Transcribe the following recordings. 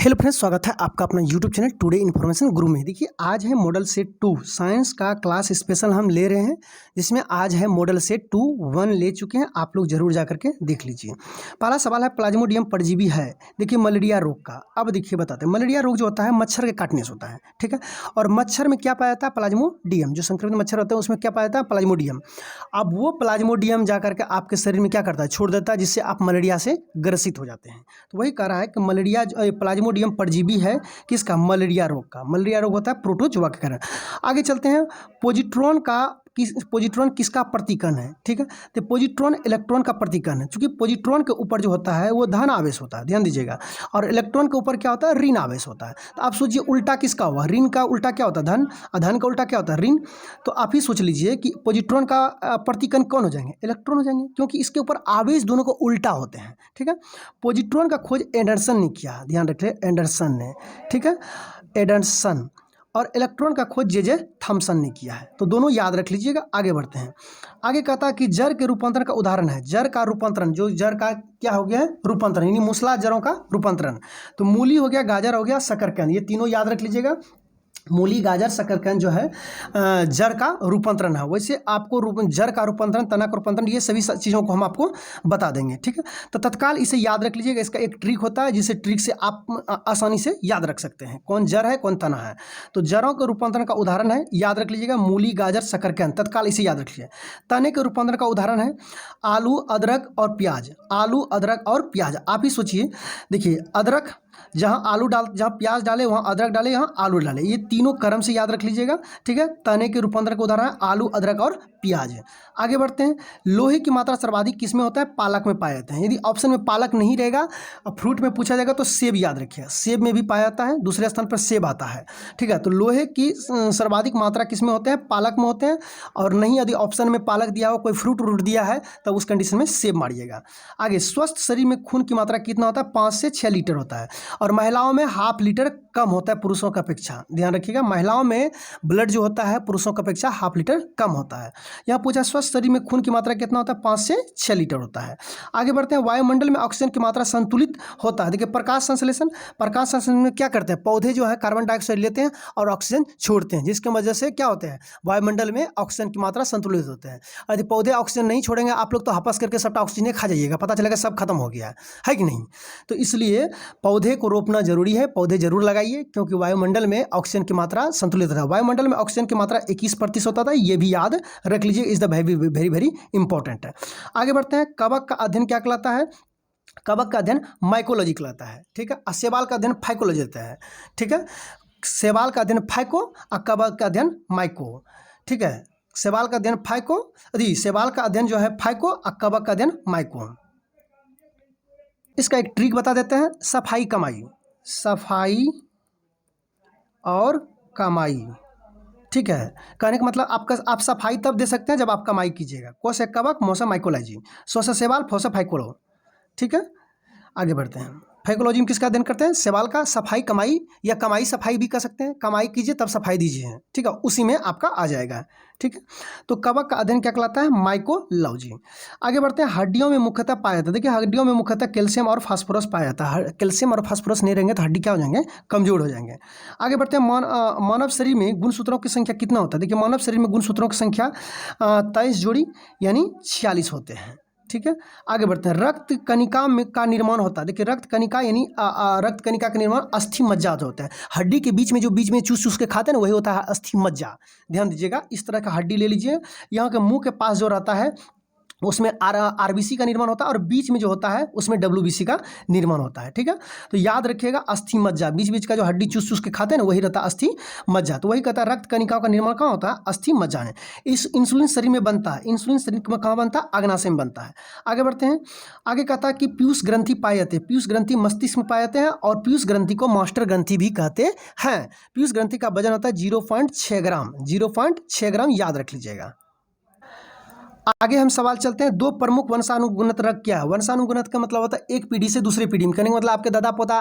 Hello friends, स्वागत है आपका अपना यूट्यूब चैनल टुडे इन्फॉर्मेशन गुरु में। देखिए, आज है मॉडल सेट 2 साइंस का क्लास स्पेशल हम ले रहे हैं, जिसमें आज है मॉडल सेट 2 1 ले चुके हैं। आप लोग जरूर जा करके देख लीजिए। पहला सवाल है, प्लाज्मोडियम परजीवी है, देखिए मलेरिया रोग का। अब देखिए बताते हैं, मलेरिया रोग जो होता है मच्छर के काटने से होता है, ठीक है। और मच्छर में क्या पाया जाता है? प्लाज्मोडियम। जो संक्रमित मच्छर होते हैं उसमें क्या पाया जाता है? प्लाज्मोडियम। अब वो प्लाज्मोडियम जा करके आपके शरीर में क्या करता है? छोड़ देता है, जिससे आप मलेरिया से ग्रसित हो जाते हैं। तो वही कह रहा है कि मलेरिया प्लाज्मोडियम परजीवी है किसका? मलेरिया रोग का। मलेरिया रोग होता है प्रोटोजोआ के कारण। आगे चलते हैं, पोजिट्रॉन किसका प्रतिकण है? ठीक है, तो पोजिट्रॉन इलेक्ट्रॉन का प्रतिकण है। क्योंकि पोजिट्रॉन के ऊपर जो होता है वो धन आवेश होता है, ध्यान दीजिएगा, और इलेक्ट्रॉन के ऊपर क्या होता है? ऋण आवेश होता है। तो आप सोचिए उल्टा किसका हुआ? ऋण का उल्टा क्या होता है? धन, और धन का उल्टा क्या होता है? ऋण। तो आप ही सोच लीजिए कि पोजिट्रॉन का प्रतिकण कौन हो जाएंगे? इलेक्ट्रॉन हो जाएंगे, क्योंकि इसके ऊपर आवेश दोनों को उल्टा होते हैं, ठीक है। पोजिट्रॉन का खोज एंडरसन ने किया, ध्यान रखिए, एंडरसन ने, ठीक है, एंडरसन। और इलेक्ट्रॉन का खोज जे थॉमसन ने किया है। तो दोनों याद रख लीजिएगा। आगे बढ़ते हैं। आगे कहता है कि जड़ के रूपांतरण का उदाहरण है। जड़ का रूपांतरण, जो जड़ का क्या हो गया है? रूपांतरण, यानी मूसला जड़ों का रूपांतरण। तो मूली हो गया, गाजर हो गया, शकरकंद, ये तीनों याद रख लीजिएगा। मूली, गाजर, शकरकंद जो है जड़ का रूपांतरण है। वैसे आपको जड़ का रूपांतरण, तना का रूपांतरण, ये सभी चीज़ों को हम आपको बता देंगे, ठीक है। तो तत्काल इसे याद रख लीजिएगा। इसका एक ट्रिक होता है, जिसे ट्रिक से आप आसानी से याद रख सकते हैं कौन जड़ है कौन तना है। तो जड़ों के रूपांतरण का उदाहरण है, याद रख लीजिएगा, मूली, गाजर, शकरकंद। तत्काल इसे याद रखिए। तने के रूपांतरण का उदाहरण है आलू, अदरक और प्याज। आलू, अदरक और प्याज। आप ही सोचिए, देखिए अदरक, जहाँ प्याज डाले वहाँ अदरक डाले, यहाँ आलू डाले, ये तीनों क्रम से याद रख लीजिएगा, ठीक है। तने के रूपांतरण का उदाहरण है आलू, अदरक और प्याज। आगे बढ़ते हैं। लोहे की मात्रा सर्वाधिक किसमें होता है? पालक में पाया जाता है। यदि ऑप्शन में पालक नहीं रहेगा और फ्रूट में पूछा जाएगा तो सेब याद रखिए, सेब में भी पाया जाता है, दूसरे स्थान पर सेब आता है, ठीक है। तो लोहे की सर्वाधिक मात्रा किसमें होते हैं? पालक में होते हैं। और नहीं, यदि ऑप्शन में पालक दिया हो, कोई फ्रूट व्रूट दिया है, तब उस कंडीशन में सेब मारिएगा। आगे, स्वस्थ शरीर में खून की मात्रा कितना होता है? 5 से 6 लीटर होता है। और महिलाओं में ½ लीटर कम होता है पुरुषों की अपेक्षा। ध्यान रखिएगा, महिलाओं में ब्लड जो होता है पुरुषों की अपेक्षा ½ लीटर कम होता है। यहाँ पूछा स्वस्थ शरीर में खून की मात्रा कितना होता है? 5 से 6 लीटर होता है। आगे बढ़ते हैं। वायुमंडल में ऑक्सीजन की मात्रा संतुलित होता है। देखिए, प्रकाश संश्लेषण में क्या करते हैं? पौधे जो है कार्बन डाइऑक्साइड लेते हैं और ऑक्सीजन छोड़ते हैं, जिसकी वजह से क्या होते हैं? वायुमंडल में ऑक्सीजन की मात्रा संतुलित होते हैं। यदि पौधे ऑक्सीजन नहीं छोड़ेंगे, आप लोग तो हपस करके सबका ऑक्सीजन खा जाइएगा, पता चलेगा सब खत्म हो गया है कि नहीं। तो इसलिए पौधे को रोपना जरूरी है, पौधे जरूर लगाइए, क्योंकि वायुमंडल में ऑक्सीजन की मात्रा संतुलित है। वायुमंडल में ऑक्सीजन की मात्रा 21% होता है, ये भी याद रख लीजिए, is the very very very important है। आगे बढ़ते हैं। कवक का अध्ययन क्या कहलाता है? कवक का अध्ययन माइकोलॉजी कहलाता है, ठीक है। और शैवाल का अध्ययन फाइकोलॉजी होता है, ठीक है। शैवाल का अध्ययन फाइको और कवक का अध्ययन माइको, ठीक है। शैवाल का अध्ययन फाइको, शैवाल का अध्ययन जो है फाइको और कवक का अध्ययन माइको। इसका एक ट्रिक बता देते हैं। सफाई कमाई, सफाई और कमाई, ठीक है। कहने का मतलब आप सफाई तब दे सकते हैं जब आप कमाई कीजिएगा। को से कवक, मो से माइकोलॉजी, सो से शैवाल, फो से फाइकोलो, ठीक है। आगे बढ़ते हैं। फाइकोलॉजी में किसका अध्ययन करते हैं? शैवाल का। सफाई कमाई या कमाई सफाई भी कह सकते हैं, कमाई कीजिए तब सफाई दीजिए, ठीक है, उसी में आपका आ जाएगा, ठीक है। तो कवक का अध्ययन क्या कहलाता है? माइकोलॉजी। आगे बढ़ते हैं। हड्डियों में मुख्यतः पाया जाता है। देखिए, हड्डियों में मुख्यतः कैल्शियम और फास्फोरस पाया जाता है। कैल्शियम और फास्फोरस नहीं रहेंगे तो हड्डी क्या हो जाएंगे? कमजोर हो जाएंगे। आगे बढ़ते हैं। मानव शरीर में गुणसूत्रों की संख्या कितना होता है? देखिए, मानव शरीर में गुणसूत्रों की संख्या 23 जोड़ी यानी 46 होते हैं, ठीक है। आगे बढ़ते हैं। रक्त कणिका में का निर्माण होता है। देखिए, रक्त कणिका यानी रक्त कणिका का निर्माण अस्थि मज्जा से होता है। हड्डी के बीच में जो बीच में चूस चूस के खाते हैं ना, वही होता है अस्थि मज्जा। ध्यान दीजिएगा, इस तरह का हड्डी ले लीजिए। यहाँ के मुंह के पास जो रहता है उसमें आरबीसी का निर्माण होता है, और बीच में जो होता है उसमें डब्ल्यूबीसी का निर्माण होता है, ठीक है। तो याद रखिएगा, अस्थि मज्जा, बीच बीच का जो हड्डी चूस चूस के खाते हैं ना, वही रहता है अस्थि मज्जा। तो वही कहता है रक्त कणिकाओं का निर्माण कहाँ होता है? अस्थि मज्जा में। इस इंसुलिन शरीर में बनता है। इंसुलिन शरीर में कहाँ बनता है? अग्नाशय में बनता है। आगे बढ़ते हैं। आगे कहता है कि पीयूष ग्रंथि पाए जाते हैं। पीयूष ग्रंथि मस्तिष्क में पाए जाते हैं, और पीयूष ग्रंथि को मास्टर ग्रंथि भी कहते हैं। पीयूष ग्रंथि का वजन होता है 0.6 ग्राम, 0.6 ग्राम, याद रख लीजिएगा। आगे हम सवाल चलते हैं, दो प्रमुख वंशानुगुणित रोग क्या है। वंशानुगुणित का मतलब होता है एक पीढ़ी से दूसरी पीढ़ी में, कहने का मतलब आपके दादा पोता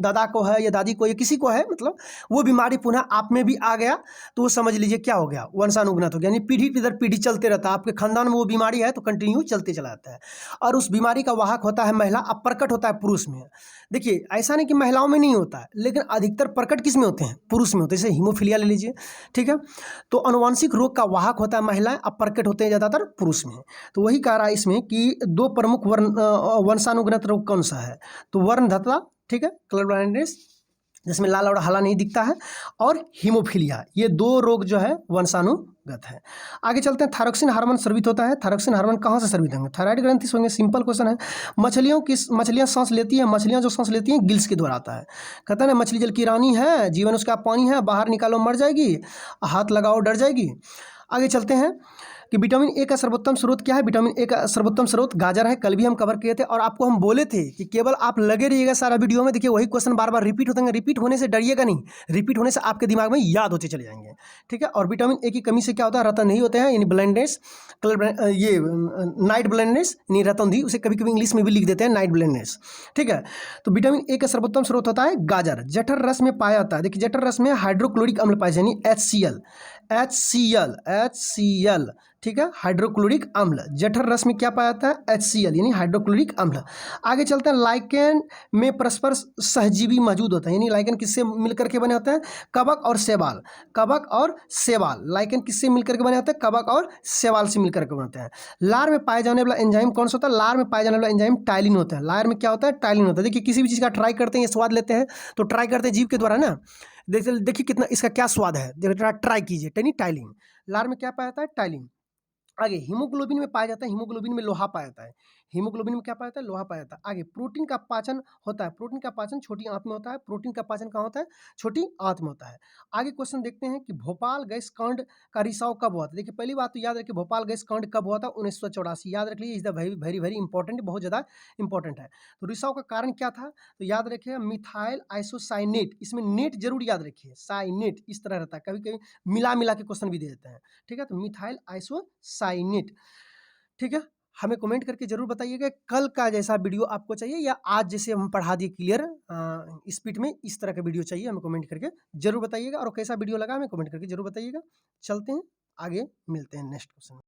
दादा को है या दादी को या किसी को है, मतलब वो बीमारी पुनः आप में भी आ गया तो वो समझ लीजिए क्या हो गया, वंशानुगुणित हो गया, यानी पीढ़ी दर पीढ़ी चलते रहता है। आपके खानदान में वो बीमारी है तो कंटिन्यू चलते चला जाता है। और उस बीमारी का वाहक होता है महिला, अब प्रकट होता है पुरुष में। देखिए ऐसा नहीं कि महिलाओं में नहीं होता है, लेकिन अधिकतर प्रकट किस में होते हैं, पुरुष में होते हैं। जैसे हीमोफीलिया ले लीजिए, ठीक है। तो अनुवांशिक रोग का वाहक होता है महिलाएं, अब प्रकट होते हैं ज़्यादातर पुरुष में। तो वही कह रहा है इसमें कि दो प्रमुख वंशानुगत रोग कौन सा है, तो वर्णधता, ठीक है, कलर ब्लाइंडनेस जिसमें लाल और हला नहीं दिखता है, और हीमोफीलिया, ये दो रोग जो है वंशानुगत है। आगे चलते हैं, थायरोक्सिन हार्मोन स्रावित होता है। थायरोक्सिन हार्मोन कहाँ से स्रावित होंगे, थायराइड ग्रंथि से होंगे। सिंपल क्वेश्चन है। मछलियाँ सांस लेती हैं, मछलियाँ जो सांस लेती हैं गिल्स के द्वारा आता है। कहता है ना मछली जल की रानी है, जीवन उसका पानी है, बाहर निकालो मर जाएगी, हाथ लगाओ डर जाएगी। आगे चलते हैं कि विटामिन ए का सर्वोत्तम स्रोत क्या है। विटामिन ए का सर्वोत्तम स्रोत गाजर है, कल भी हम कवर किए थे। और आपको हम बोले थे कि केवल आप लगे रहिएगा सारा वीडियो में, देखिए वही क्वेश्चन बार बार रिपीट होते हैं। रिपीट होने से डरिएगा नहीं, रिपीट होने से आपके दिमाग में याद होते चले जाएंगे, ठीक है। और विटामिन ए की कमी से क्या होता है, रतन नहीं होते हैं, यानी ब्लाइंडनेस, कलर ये नाइट ब्लाइंडनेस यानी रतौंधी, उसे कभी कभी इंग्लिश में भी लिख देते हैं नाइट ब्लाइंडनेस, ठीक है। तो विटामिन ए का सर्वोत्तम स्रोत होता है गाजर। जठर रस में पाया जाता है, देखिए जठर रस में हाइड्रोक्लोरिक अम्ल पाया जाता है, यानी HCl, ठीक है, हाइड्रोक्लोरिक अम्ल। जठर रस में क्या पाया जाता है, HCl यानी हाइड्रोक्लोरिक अम्ल। आगे चलते हैं, लाइकेन में परस्पर सहजीवी मौजूद होता है, यानी लाइकेन किससे मिलकर के बने होते हैं, कवक और शैवाल। कवक और शैवाल, लाइकेन किससे मिलकर के बने होते हैं, कवक और शैवाल से मिलकर के बनते हैं। लार में पाए जाने वाला एंजाइम कौन सा होता है, लार में पाए जाने वाला एंजाइम टाइलिन होता है। लार में क्या होता है, टाइलिन होता है। देखिए किसी भी चीज़ का ट्राई करते हैं, ये स्वाद लेते हैं तो ट्राई करते हैं जीभ के द्वारा ना, देखिए कितना इसका क्या स्वाद है, ट्राई कीजिए, टाइलिन। लार में क्या पाया जाता है, टाइलिन। आगे हीमोग्लोबिन में पाया जाता है, हीमोग्लोबिन में लोहा पाया जाता है। हीमोग्लोबिन में क्या पाया जाता है, लोहा पाया जाता है। आगे प्रोटीन का पाचन होता है, प्रोटीन का पाचन छोटी आंत में होता है। प्रोटीन का पाचन कहाँ होता है, छोटी आंत में होता है। आगे क्वेश्चन देखते हैं कि भोपाल गैस कांड का रिसाव कब हुआ था। देखिए पहली बात तो याद रखिए, भोपाल गैस कांड कब हुआ था, 1984। याद रख लीजिए, is the very very very important, बहुत ज़्यादा इंपॉर्टेंट है। तो रिसाव का कारण क्या था, तो याद रखिए मिथाइल आइसोसाइनेट, इसमें नेट जरूर याद रखिए, साइनेट इस तरह रहता है, कभी कभी मिला मिला के क्वेश्चन भी दे देते हैं, ठीक है। तो मिथाइल आइसोसाइनेट, ठीक है। हमें कमेंट करके जरूर बताइएगा कल का जैसा वीडियो आपको चाहिए, या आज जैसे हम पढ़ा दिए क्लियर स्पीड में, इस तरह का वीडियो चाहिए, हमें कमेंट करके जरूर बताइएगा। और कैसा वीडियो लगा हमें कमेंट करके जरूर बताइएगा। चलते हैं आगे, मिलते हैं नेक्स्ट क्वेश्चन में।